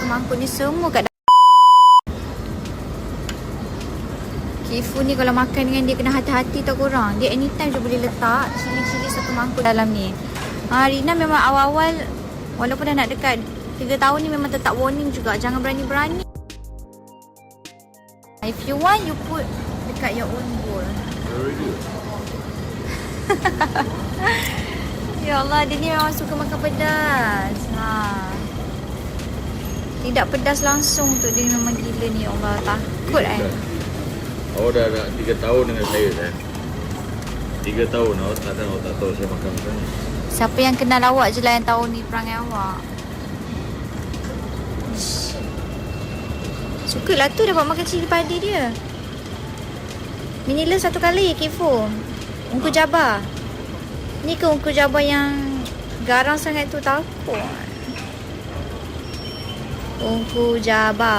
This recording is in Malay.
mangkuk ni semua kat dalam. Kifu ni kalau makan dengan dia kena hati-hati tau korang. Dia anytime je boleh letak cili-cili satu mangkuk dalam ni. Rina memang awal-awal walaupun dah nak dekat 3 tahun ni memang tetap warning juga. Jangan berani-berani. If you want, you put dekat your own bowl. Ya Allah, dia ni memang suka makan pedas. Tidak pedas langsung tu. Dia memang gila ni. Ya Allah, takut Awak dah 3 tahun dengan saya kan? 3 tahun awak tak tahu saya makan macam ni. Siapa yang kenal awak je lah yang tahu ni perangai awak. Sukalah tu dapat makan cili padi dia. Minilah satu kali Kifu. Ungku Jabbar. Ni ke ungku Jabbar yang garang sangat tu? Takut. Ungku Jabbar.